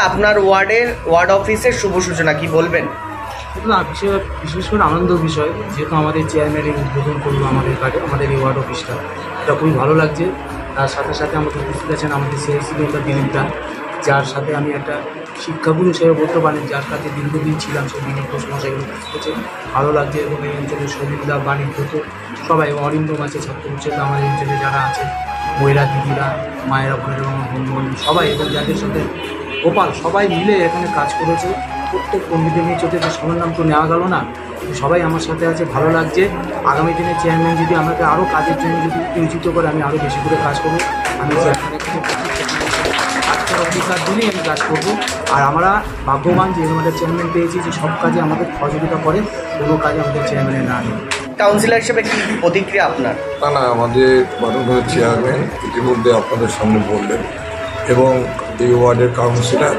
আপনার ওয়ার্ড অফিসের শুভ সূচনা কি বলবেন? না, বিশেষ করে আনন্দের বিষয়, যেহেতু আমাদের চেয়ারম্যান এই উদ্বোধন করলো আমাদের এই ওয়ার্ড অফিসটা, এটা খুবই ভালো লাগছে। তার সাথে সাথে আমাদের উপস্থিত আছেন আমাদের সিআইসি মেম্বার দিলীপ দা, যার সাথে আমি একটা শিক্ষাগুরু হিসেবে বলতে পারেন, যার কাছে দীর্ঘদিন ছিলাম, সেই দিলীপ ঘোষ মশাইগুলো উপস্থিত আছে, ভালো লাগছে। এবং এই অঞ্চলের সবিতা বাণিজ্য তো সবাই, অরিন্দম আছে, ছাত্র পরিষদ আমাদের অঞ্চলে যারা আছে, মহিলা দিদিরা, মায়েরা বোনের এবং সবাই, এবং যাদের সাথে গোপাল, সবাই মিলে এখানে কাজ করেছে। প্রত্যেক পণ্ডিতের নিয়ে চলতে, সবার নাম তো নেওয়া গেল না, সবাই আমার সাথে আছে, ভালো লাগছে। আগামী দিনে চেয়ারম্যান যদি আমাকে আরও কাজের জন্য যদি উচিত করে, আমি আরও বেশি করে কাজ করবো। আমি চেয়ারম্যানের কাছে অধিকার দিলেই আমি কাজ করবো। আর আমরা ভাগ্যবান যে আমাদের চেয়ারম্যান পেয়েছি, যে সব কাজে আমাদের সহযোগিতা করে, কোনো কাজে আমাদের চেয়ারম্যানের না নেই। কাউন্সিলর হিসেবে কি প্রতিক্রিয়া আপনার? না, আমাদের মাননীয় চেয়ারম্যান ইতিমধ্যে আপনাদের সামনে বললেন, এবং এই ওয়ার্ডের কাউন্সিলর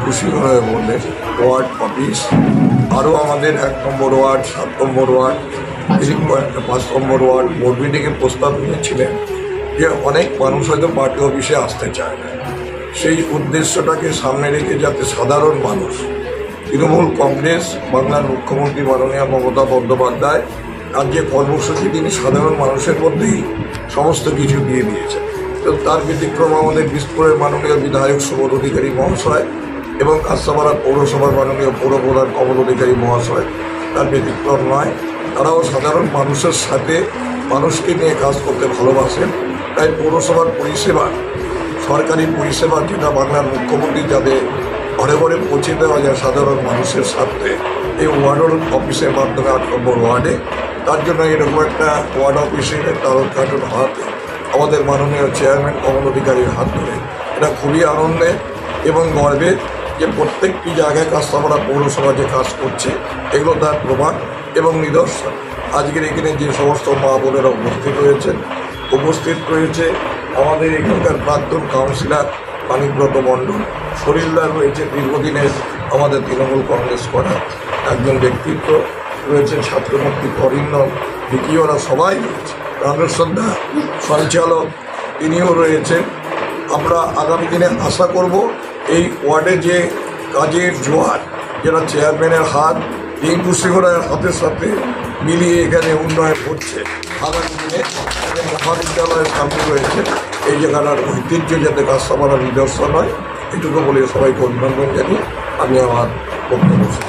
খুশিভাবে বললেন। ওয়ার্ড অফিস আরও আমাদের 1 নম্বর ওয়ার্ড, 7 নম্বর ওয়ার্ড, কয়েকটা 5 নম্বর ওয়ার্ড বোর্ড মিটিংয়ে প্রস্তাব নিয়েছিলেন যে অনেক মানুষ হয়তো পার্টি অফিসে আসতে চায় না। সেই উদ্দেশ্যটাকে সামনে রেখে যাতে সাধারণ মানুষ, তৃণমূল কংগ্রেস, বাংলার মুখ্যমন্ত্রী মাননীয় মমতা বন্দ্যোপাধ্যায় আর যে কর্মসূচি তিনি সাধারণ মানুষের মধ্যেই সমস্ত কিছু দিয়ে দিয়েছেন, তো তার ব্যতিক্রম আমাদের বিষ্ণুপুরের মাননীয় বিধায়ক সুবোধ অধিকারী মহাশয় এবং কাঁচরাপাড়া পৌরসভার মাননীয় পৌরপ্রধান কমল অধিকারী মহাশয়, তার ব্যতিক্রম নয়। তারাও সাধারণ মানুষের সাথে মানুষকে নিয়ে কাজ করতে ভালোবাসেন। তাই পৌরসভার পরিষেবা, সরকারি পরিষেবা যেটা বাংলার মুখ্যমন্ত্রী যাতে ঘরে ঘরে পৌঁছে দেওয়া যায় সাধারণ মানুষের সাথে, এই ওয়ার্ড অফিসের মাধ্যমে 8 নম্বর ওয়ার্ডে, তার জন্য এরকম একটা ওয়ার্ড অফিসের একটা উদ্ঘাটন হাতে আমাদের মাননীয় চেয়ারম্যান কমল অধিকারীর হাত ধরে, এটা খুবই আনন্দের এবং গর্বের যে প্রত্যেকটি জায়গায় কাঁচরাপাড়া পৌরসভা যে কাজ করছে, এগুলো তার প্রমাণ এবং নিদর্শন। আজকের এখানে যে সমস্ত মা বোনেরা উপস্থিত রয়েছে আমাদের এখানকার প্রাক্তন কাউন্সিলর মানিকব্রত মণ্ডল, শরীরদার রয়েছে দীর্ঘদিনের আমাদের তৃণমূল কংগ্রেস করা একজন ব্যক্তিত্ব রয়েছে, ছাত্রমূর্তি অরিন্দম, দ্বিতীয়রা সবাই রয়েছে, প্রাণশ্রদ্ধা সঞ্চালক তিনিও রয়েছেন। আমরা আগামী দিনে আশা করব এই ওয়ার্ডে যে কাজের জোয়ার, যারা চেয়ারম্যানের হাত রিঙ্কু সিংহরায়ের হাতের সাথে মিলিয়ে এখানে উন্নয়ন করছে, আগামী দিনে মহাবিদ্যালয়ের সামনে রয়েছে এই জায়গাটার ঐতিহ্য যাতে কাঁচরাপাড়ার নিদর্শন হয়, এটুকু বলে সবাইকে অভিনন্দন জানিয়ে আমি আমার বক্তব্য শেষ।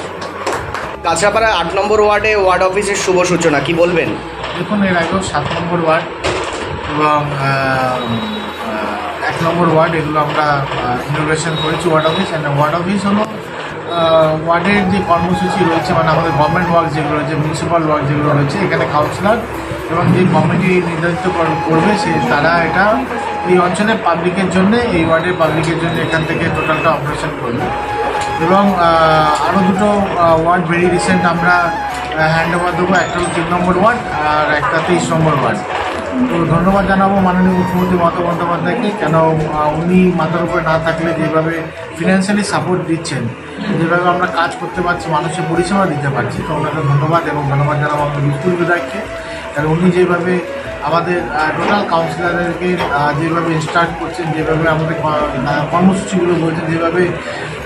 কাঁচরাপাড়া 8 নম্বর ওয়ার্ডে ওয়ার্ড অফিসের শুভ সূচনা কি বলবেন? দেখুন, এর আগেও 7 নম্বর ওয়ার্ড এবং 1 নম্বর ওয়ার্ড, এগুলো আমরা ইনোভেশন করেছি ওয়ার্ড অফিস। ওয়ার্ড অফিস হলো ওয়ার্ডের যে কর্মসূচি রয়েছে, মানে আমাদের গভর্নমেন্ট ওয়ার্ক যেগুলো রয়েছে, মিউনিসিপ্যাল ওয়ার্ক যেগুলো রয়েছে, এখানে কাউন্সিলর এবং যে কমিটি নির্ধারিত করবে তারা এটা এই অঞ্চলের পাবলিকের জন্য, এই ওয়ার্ডের পাবলিকের জন্য এখান থেকে টোটালটা অপারেশন করবে। এবং আরও দুটো ওয়ার্ড ভেরি রিসেন্ট আমরা হ্যান্ড ওভার দেবো, একটা হলো 3 নম্বর ওয়ার্ড আর একটা 23 নম্বর ওয়ার্ড। তো ধন্যবাদ জানাবো মাননীয় মুখ্যমন্ত্রী মমতা বন্দ্যোপাধ্যায়কে, কেন উনি মাথার উপরে না থাকলে যেভাবে ফিনান্সিয়ালি সাপোর্ট দিচ্ছেন, যেভাবে আমরা কাজ করতে পারছি, মানুষের পরিষেবা দিতে পারছি, তো ওনাকে ধন্যবাদ। এবং ধন্যবাদ জানাবো আমাদের বিপুল বিধায়ককে, কারণ উনি যেভাবে আমাদের টোটাল কাউন্সিলরদেরকে যেভাবে স্টার্ট করছেন, যেভাবে আমাদের কর্মসূচিগুলো বলছেন, যেভাবে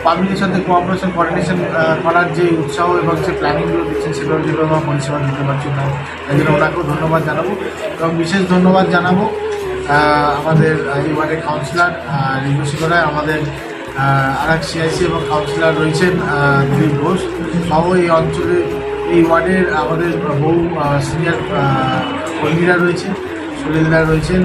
পাবলিকের সাথে কোঅপারেশন কোঅর্ডিনেশন করার যে উৎসাহ এবং যে প্ল্যানিংগুলো দিচ্ছেন, সেগুলো যেভাবে আমরা পরিষেবা দিতে পারছি না, তাই জন্য ওনাকেও ধন্যবাদ জানাবো। এবং বিশেষ ধন্যবাদ জানাবো আমাদের এই ওয়ার্ডের কাউন্সিলর রিঙ্কু সিংহরায়, আমাদের আরেক সিআইসি এবং কাউন্সিলর রয়েছেন দিলীপ ঘোষ, সহ এই অঞ্চলে এই ওয়ার্ডের আমাদের বহু সিনিয়র কর্মীরা রয়েছে, সুনীলদা রয়েছেন,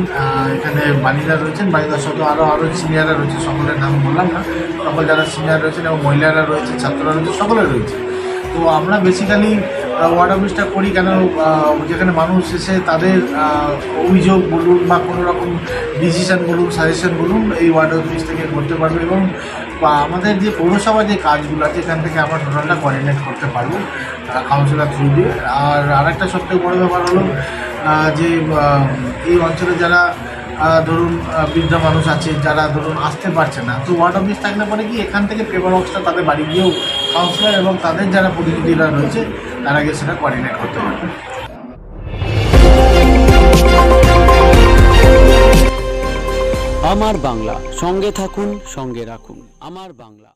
এখানে বাণীদা রয়েছেন, বাণীদার সাথে আরও সিনিয়ররা রয়েছে, সকলের নাম বললাম না, সকল যারা সিনিয়র রয়েছেন এবং মহিলারা রয়েছে, ছাত্ররা রয়েছে, সকলে রয়েছে। তো আমরা বেসিক্যালি ওয়ার্ড অফিসটা করি কেন, যেখানে মানুষ এসে তাদের অভিযোগ বলুন বা কোনো রকম ডিসিশন বলুন, সাজেশন বলুন, এই ওয়ার্ড অফিস থেকে করতে পারবে। এবং আমাদের যে পৌরসভার যে কাজগুলো আছে, এখান থেকে আমরা টোটালটা কোঅর্ডিনেট করতে পারবো কাউন্সিলর থ্রু দিয়ে। আর আরেকটা সবথেকে বড় ব্যাপার হলো যে এই অঞ্চলে যারা ধরুন বৃদ্ধ মানুষ আছে, যারা ধরুন আসতে পারছে না, তো ওয়ার্ড অফিস থাকলে পরে কি এখান থেকে পেপার বক্সটা তাদের বাড়ি গিয়েও কাউন্সিলর এবং তাদের যারা প্রতিনিধিরা রয়েছে তারা গিয়ে সেটা কোঅর্ডিনেট করতে পারবে। আমার বাংলা, সঙ্গে থাকুন, সঙ্গে রাখুন। আমার বাংলা।